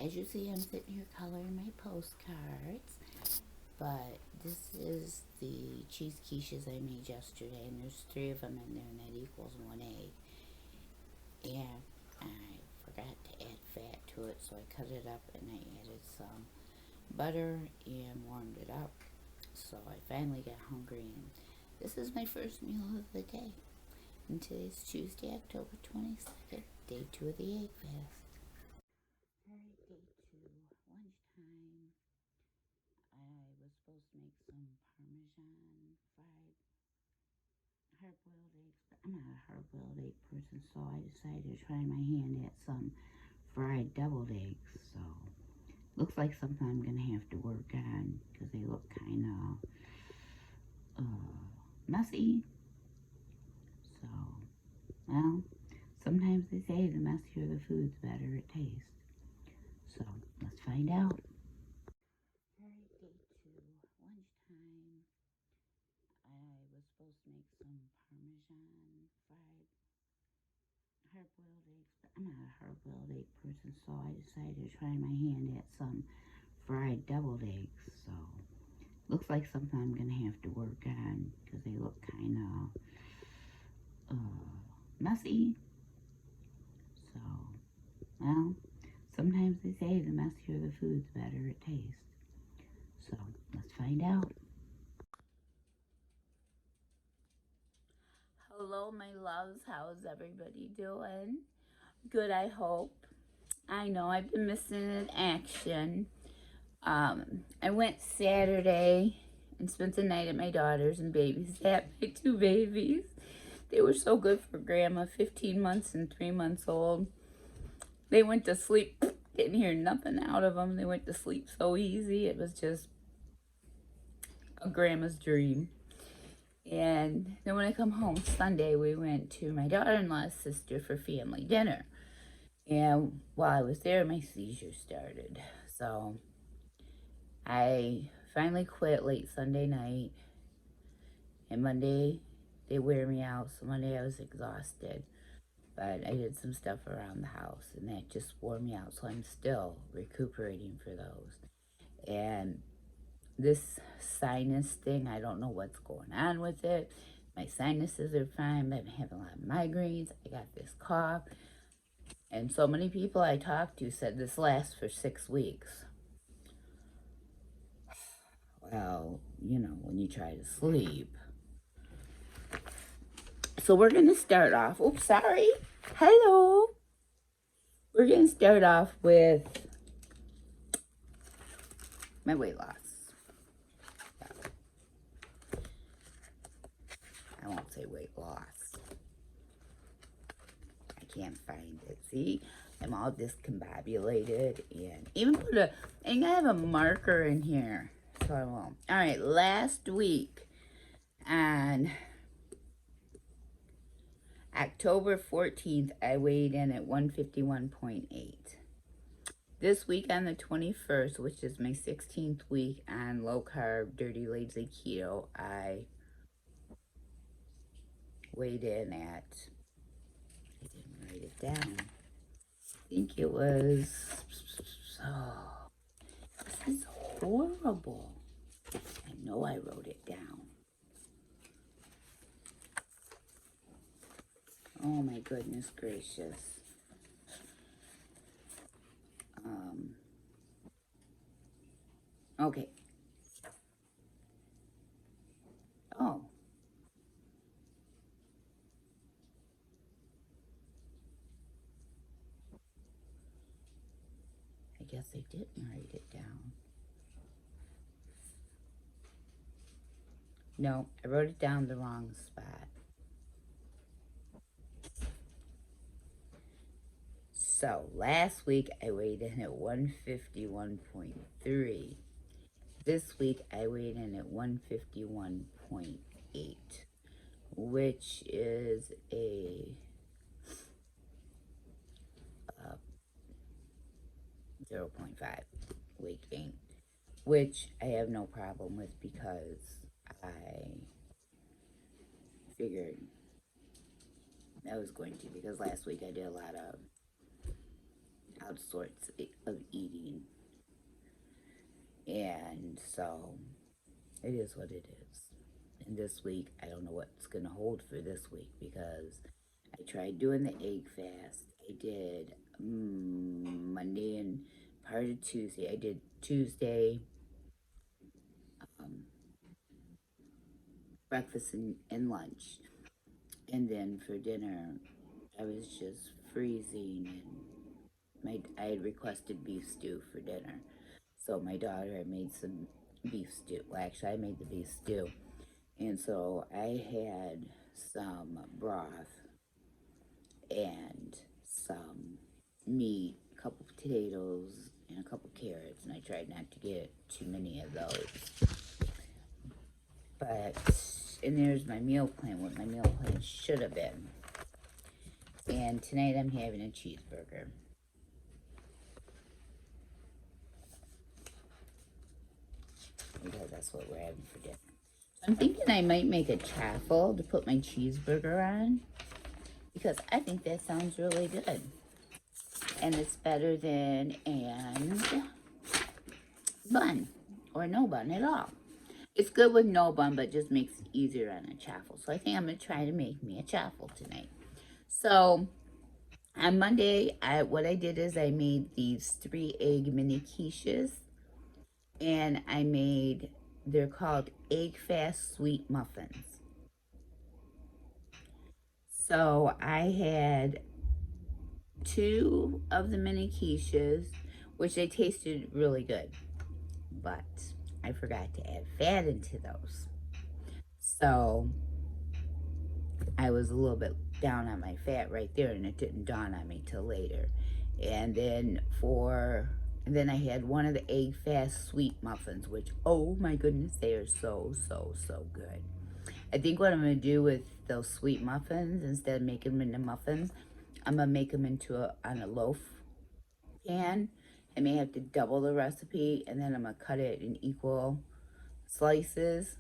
As you see, I'm sitting here coloring my postcards, but this is the cheese quiches I made yesterday, and there's 3 of them in there, and that equals 1 egg. And I forgot to add fat to it, so I cut it up and I added some butter and warmed it up. So I finally got hungry, and this is my first meal of the day. And today's Tuesday, October 22nd, day 2 of the egg fast. Alright, day 2, lunchtime. I was supposed to make some Parmesan fried hard-boiled eggs, but I'm not a hard-boiled egg person, so I decided to try my hand at some fried deviled eggs. So looks like something I'm gonna have to work on because they look kind of messy. So, well, sometimes they say the messier the food's better it tastes. So let's find out. Alright, day 2, lunchtime. I was supposed to make some Parmesan fried hard-boiled eggs, but I'm not a hard-boiled egg person, so I decided to try my hand at some fried deviled eggs. So looks like something I'm gonna have to work on because they look kind of messy. So, well, sometimes they say the messier the food's better it tastes. So let's find out. Hello, my loves. How's everybody doing? Good, I hope. I know I've been missing in action. I went Saturday and spent the night at my daughter's and babysat my 2 babies. They were so good for Grandma, 15 months and 3 months old. They went to sleep, didn't hear nothing out of them. They went to sleep so easy. It was just a Grandma's dream. And then when I come home Sunday, we went to my daughter-in-law's sister for family dinner. And while I was there, my seizures started. So I finally quit late Sunday night. And Monday, they wear me out. So Monday I was exhausted. But I did some stuff around the house, and that just wore me out. So I'm still recuperating for those. And this sinus thing, I don't know what's going on with it. My sinuses are fine, but I'm having a lot of migraines. I got this cough. And so many people I talked to said this lasts for 6 weeks. Well, you know, when you try to sleep. So we're going to start off. Oops, sorry. Hello. We're going to start off with my weight loss. I won't say weight loss. I can't find it. See? I'm all discombobulated and even I have a marker in here. So I won't. All right, last week on October 14th, I weighed in at 151.8. This week on the 21st, which is my 16th week on low carb, dirty, lazy keto, I weighed in at, I didn't write it down. I think it was, oh, this is horrible. I know I wrote it down. Oh my goodness gracious. Okay. Oh. I guess I didn't write it down. No, I wrote it down the wrong spot. So, last week I weighed in at 151.3. This week I weighed in at 151.8, which is a 0.5 weight gain, which I have no problem with because I figured I was going to, because last week I did a lot of out sorts of eating. And so it is what it is. And this week, I don't know what's going to hold for this week because I tried doing the egg fast. I did Monday and part of Tuesday. I did Tuesday um, breakfast and lunch. And then for dinner, I was just freezing and I had requested beef stew for dinner. So my daughter had made some beef stew. Well, actually, I made the beef stew. And so I had some broth and some meat, a couple potatoes, and a couple carrots. And I tried not to get too many of those. But, and there's my meal plan, what my meal plan should have been. And tonight I'm having a cheeseburger. Because that's what we're having for dinner. I'm thinking I might make a chaffle to put my cheeseburger on. Because I think that sounds really good. And it's better than an bun. Or no bun at all. It's good with no bun, but just makes it easier on a chaffle. So I think I'm going to try to make me a chaffle tonight. So on Monday, what I did is I made these 3-egg mini quiches. And I made, they're called egg fast sweet muffins. So I had 2 of the mini quiches, which they tasted really good. But I forgot to add fat into those. So I was a little bit down on my fat right there, and it didn't dawn on me till later. And then I had one of the egg fast sweet muffins, which, oh my goodness, they are so, so, so good. I think what I'm going to do with those sweet muffins, instead of making them into muffins, I'm going to make them on a loaf pan. I may have to double the recipe, and then I'm going to cut it in equal slices,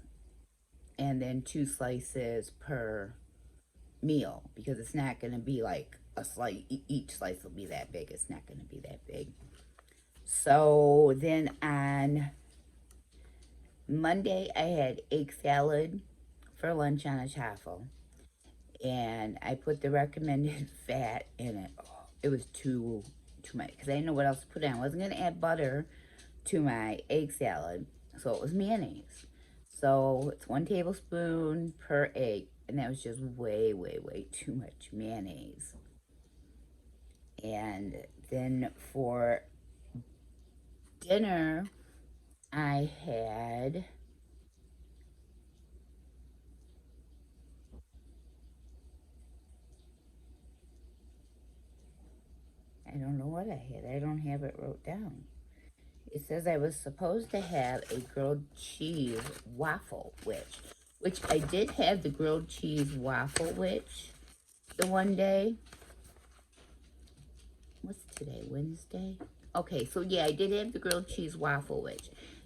and then 2 slices per meal, because it's not going to be like a slice, each slice will be that big. It's not going to be that big. So then on Monday, I had egg salad for lunch on a chaffle. And I put the recommended fat in it. Oh, it was too much because I didn't know what else to put in. I wasn't going to add butter to my egg salad, so it was mayonnaise. So it's 1 tablespoon per egg, and that was just way, way, way too much mayonnaise. And then for dinner, I had I don't know what I had. I don't have it wrote down. It says I was supposed to have a grilled cheese waffle which I did have the grilled cheese waffle the one day. What's today, Wednesday? Okay, so yeah, I did have the grilled cheese waffle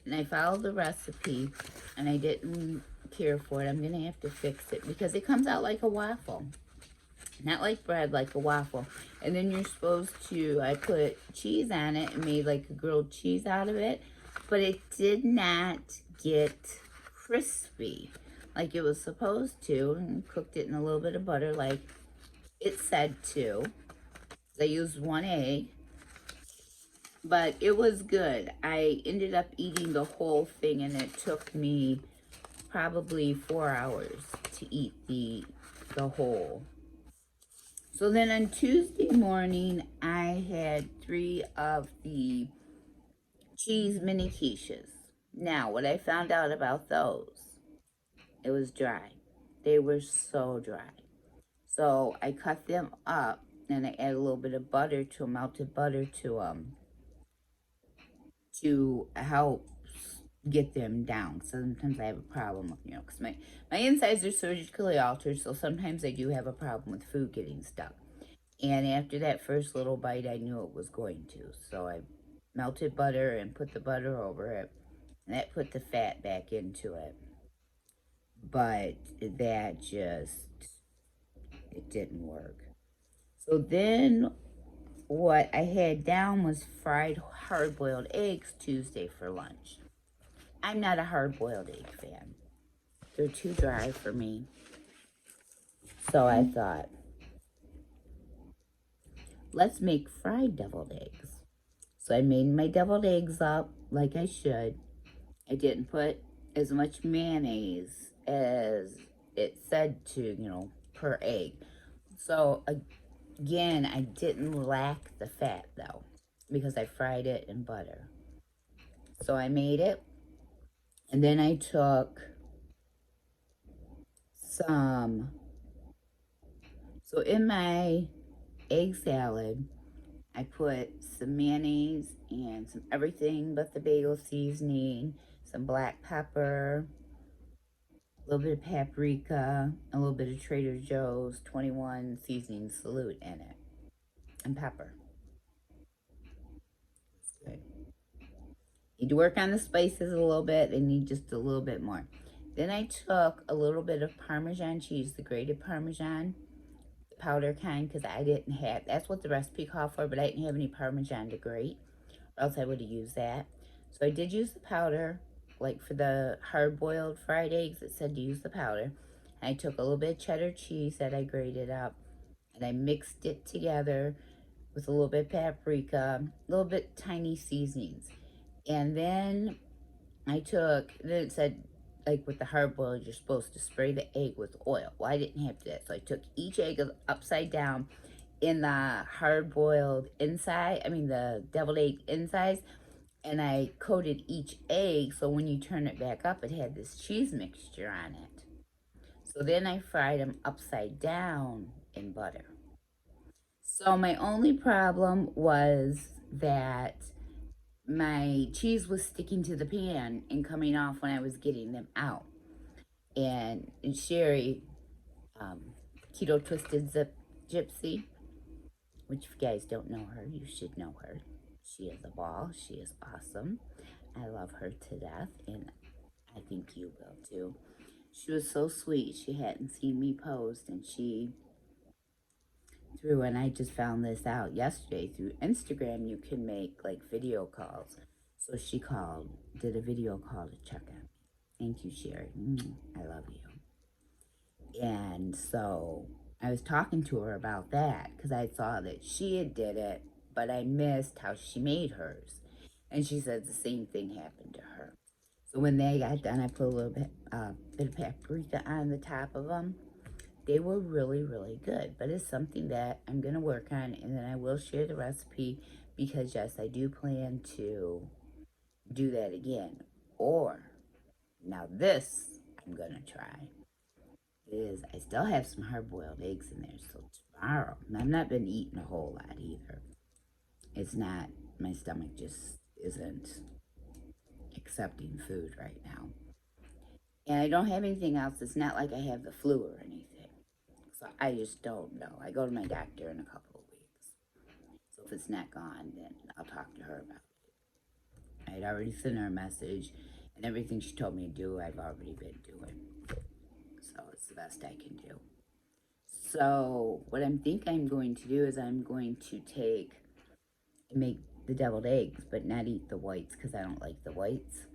and I followed the recipe, and I didn't care for it. I'm going to have to fix it because it comes out like a waffle. Not like bread, like a waffle. And then you're supposed to, I put cheese on it and made like a grilled cheese out of it. But it did not get crispy like it was supposed to. And cooked it in a little bit of butter like it said to. I used 1 egg. But it was good. I ended up eating the whole thing, and it took me probably 4 hours to eat the whole. So then on Tuesday morning, I had 3 of the cheese mini quiches. Now, what I found out about those, it was dry. They were so dry. So I cut them up, and I added a little bit of butter to them, melted butter to them, to help get them down. Sometimes I have a problem with, because my insides are surgically altered, so sometimes I do have a problem with food getting stuck. And after that first little bite, I knew it was going to. So I melted butter and put the butter over it. And that put the fat back into it. But that just, it didn't work. So then what I had down was fried hard-boiled eggs Tuesday for lunch. I'm not a hard-boiled egg fan. They're too dry for me. So I thought, let's make fried deviled eggs. So I made my deviled eggs up like I should. I didn't put as much mayonnaise as it said to, per egg. So again, I didn't lack the fat though, because I fried it in butter. So I made it, and then I took some, so in my egg salad, I put some mayonnaise and some everything but the bagel seasoning, some black pepper, a little bit of paprika, a little bit of Trader Joe's 21 seasoning salute in it, and pepper. Good. Need to work on the spices a little bit. They need just a little bit more. Then I took a little bit of Parmesan cheese, the grated Parmesan, the powder kind, because I didn't have, that's what the recipe called for, but I didn't have any Parmesan to grate, or else I would have used that. So I did use the powder, like for the hard-boiled fried eggs, it said to use the powder. And I took a little bit of cheddar cheese that I grated up, and I mixed it together with a little bit of paprika, a little bit tiny seasonings. And then then it said, like with the hard boiled, you're supposed to spray the egg with oil. Well, I didn't have that. So I took each egg upside down in the hard boiled inside, the deviled egg insides, and I coated each egg so when you turn it back up, it had this cheese mixture on it. So then I fried them upside down in butter. So my only problem was that my cheese was sticking to the pan and coming off when I was getting them out. And Sherry, um, Keto Twisted Zip Gypsy, which if you guys don't know her, you should know her. She is a ball. She is awesome. I love her to death, and I think you will too. She was so sweet. She hadn't seen me post, and she through, and I just found this out yesterday through Instagram. You can make like video calls. So she called, did a video call to check on me. Thank you, Sherry. I love you. And so I was talking to her about that because I saw that she had did it, but I missed how she made hers. And she said the same thing happened to her. So when they got done, I put a little bit of paprika on the top of them. They were really, really good, but it's something that I'm going to work on, and then I will share the recipe because, yes, I do plan to do that again. Or, now this I'm going to try is I still have some hard-boiled eggs in there, so tomorrow, and I've not been eating a whole lot either. It's not, my stomach just isn't accepting food right now. And I don't have anything else. It's not like I have the flu or anything. So I just don't know. I go to my doctor in a couple of weeks. So if it's not gone, then I'll talk to her about it. I had already sent her a message, and everything she told me to do, I've already been doing. So it's the best I can do. So what I think I'm going to do is I'm going to make the deviled eggs, but not eat the whites because I don't like the whites.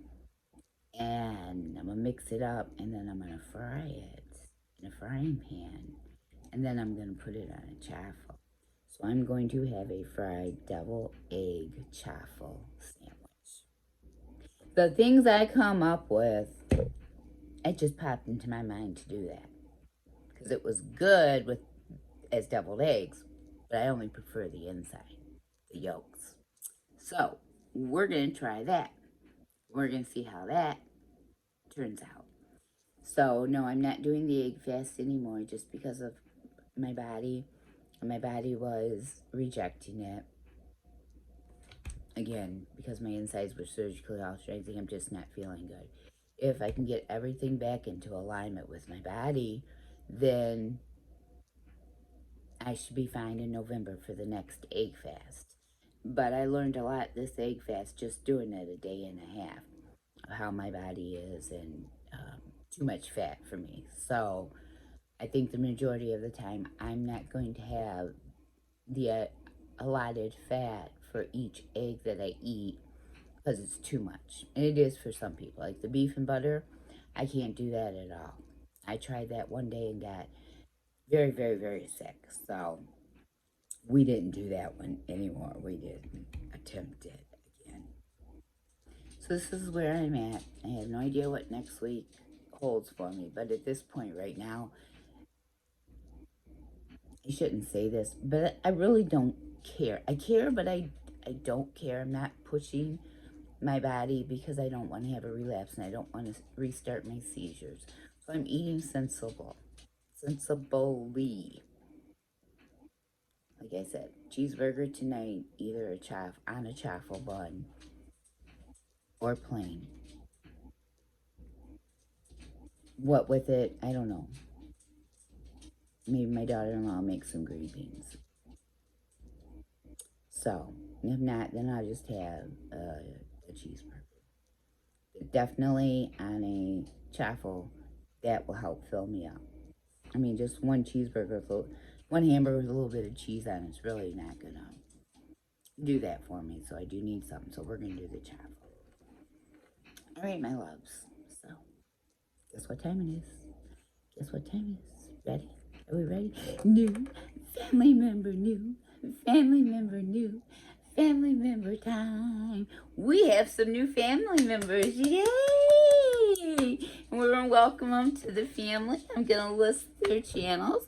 And I'm going to mix it up, and then I'm going to fry it in a frying pan. And then I'm going to put it on a chaffle. So I'm going to have a fried deviled egg chaffle sandwich. The things I come up with, it just popped into my mind to do that. Because it was good as deviled eggs, but I only prefer the inside, the yolks. So we're going to try that. We're going to see how that turns out. So no, I'm not doing the egg fast anymore just because of my body. My body was rejecting it. Again, because my insides were surgically altered, I think I'm just not feeling good. If I can get everything back into alignment with my body, then I should be fine in November for the next egg fast. But I learned a lot this egg fast just doing it a day and a half of how my body is and too much fat for me. So I think the majority of the time I'm not going to have the allotted fat for each egg that I eat because it's too much. And it is for some people. Like the beef and butter, I can't do that at all. I tried that one day and got very, very, very sick. So we didn't do that one anymore. We didn't attempt it again. So this is where I'm at. I have no idea what next week holds for me. But at this point right now, I shouldn't say this, but I really don't care. I care, but I don't care. I'm not pushing my body because I don't want to have a relapse and I don't want to restart my seizures. So I'm eating sensibly. Like I said, cheeseburger tonight, either on a chaffle bun or plain. What with it, I don't know. Maybe my daughter-in-law makes some green beans. So, if not, then I'll just have a cheeseburger. But definitely on a chaffle, that will help fill me up. I mean, just one cheeseburger, one hamburger with a little bit of cheese on it's really not going to do that for me. So I do need something. So we're going to do the chaffle. All right, my loves. So, guess what time it is? Guess what time it is? Ready? Are we ready? New family member, new family member, new family member time. We have some new family members. Yay! And we're going to welcome them to the family. I'm going to list their channels,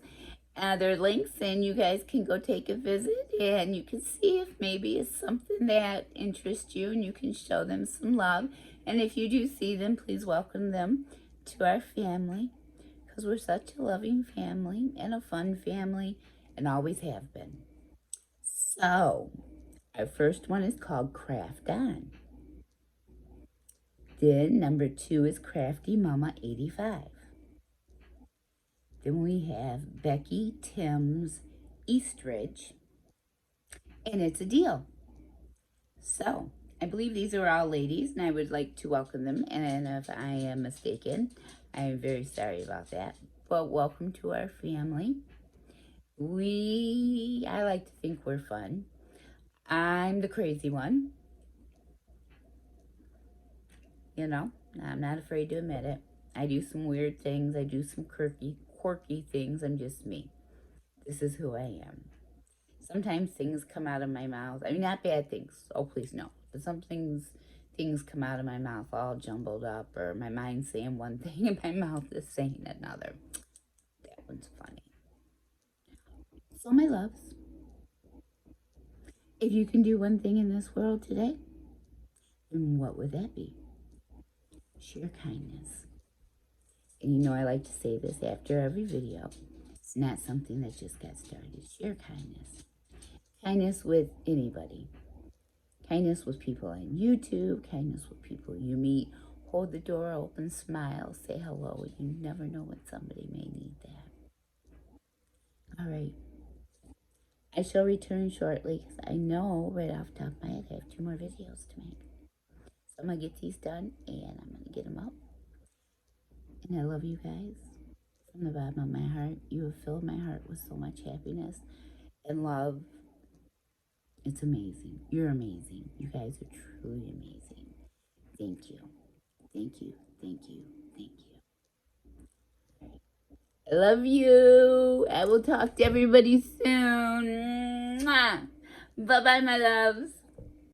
their links, and you guys can go take a visit and you can see if maybe it's something that interests you and you can show them some love. And if you do see them, please welcome them to our family because we're such a loving family and a fun family and always have been. So, our first one is called Craft On. Then number 2 is Crafty Mama 85. Then we have Becky Timms Eastridge, and it's a deal. So, I believe these are all ladies, and I would like to welcome them. And if I am mistaken, I am very sorry about that. But welcome to our family. I like to think we're fun. I'm the crazy one. You know, I'm not afraid to admit it. I do some weird things. I do some quirky things. I'm just me. This is who I am. Sometimes things come out of my mouth. I mean, not bad things. Oh, please, no. But some things come out of my mouth all jumbled up, or my mind's saying one thing and my mouth is saying another. That one's funny. So, my loves, if you can do one thing in this world today, then what would that be? Share kindness. And you know I like to say this after every video. It's not something that just got started. Share kindness. Kindness with anybody. Kindness with people on YouTube. Kindness with people you meet. Hold the door open, smile, say hello. You never know when somebody may need that. All right. I shall return shortly because I know right off the top of my head I have 2 more videos to make. So I'm going to get these done and I'm going to get them up. And I love you guys from the bottom of my heart. You have filled my heart with so much happiness and love. It's amazing. You're amazing. You guys are truly amazing. Thank you. Thank you. Thank you. Thank you. I love you. I will talk to everybody soon. Mwah. Bye-bye, my loves.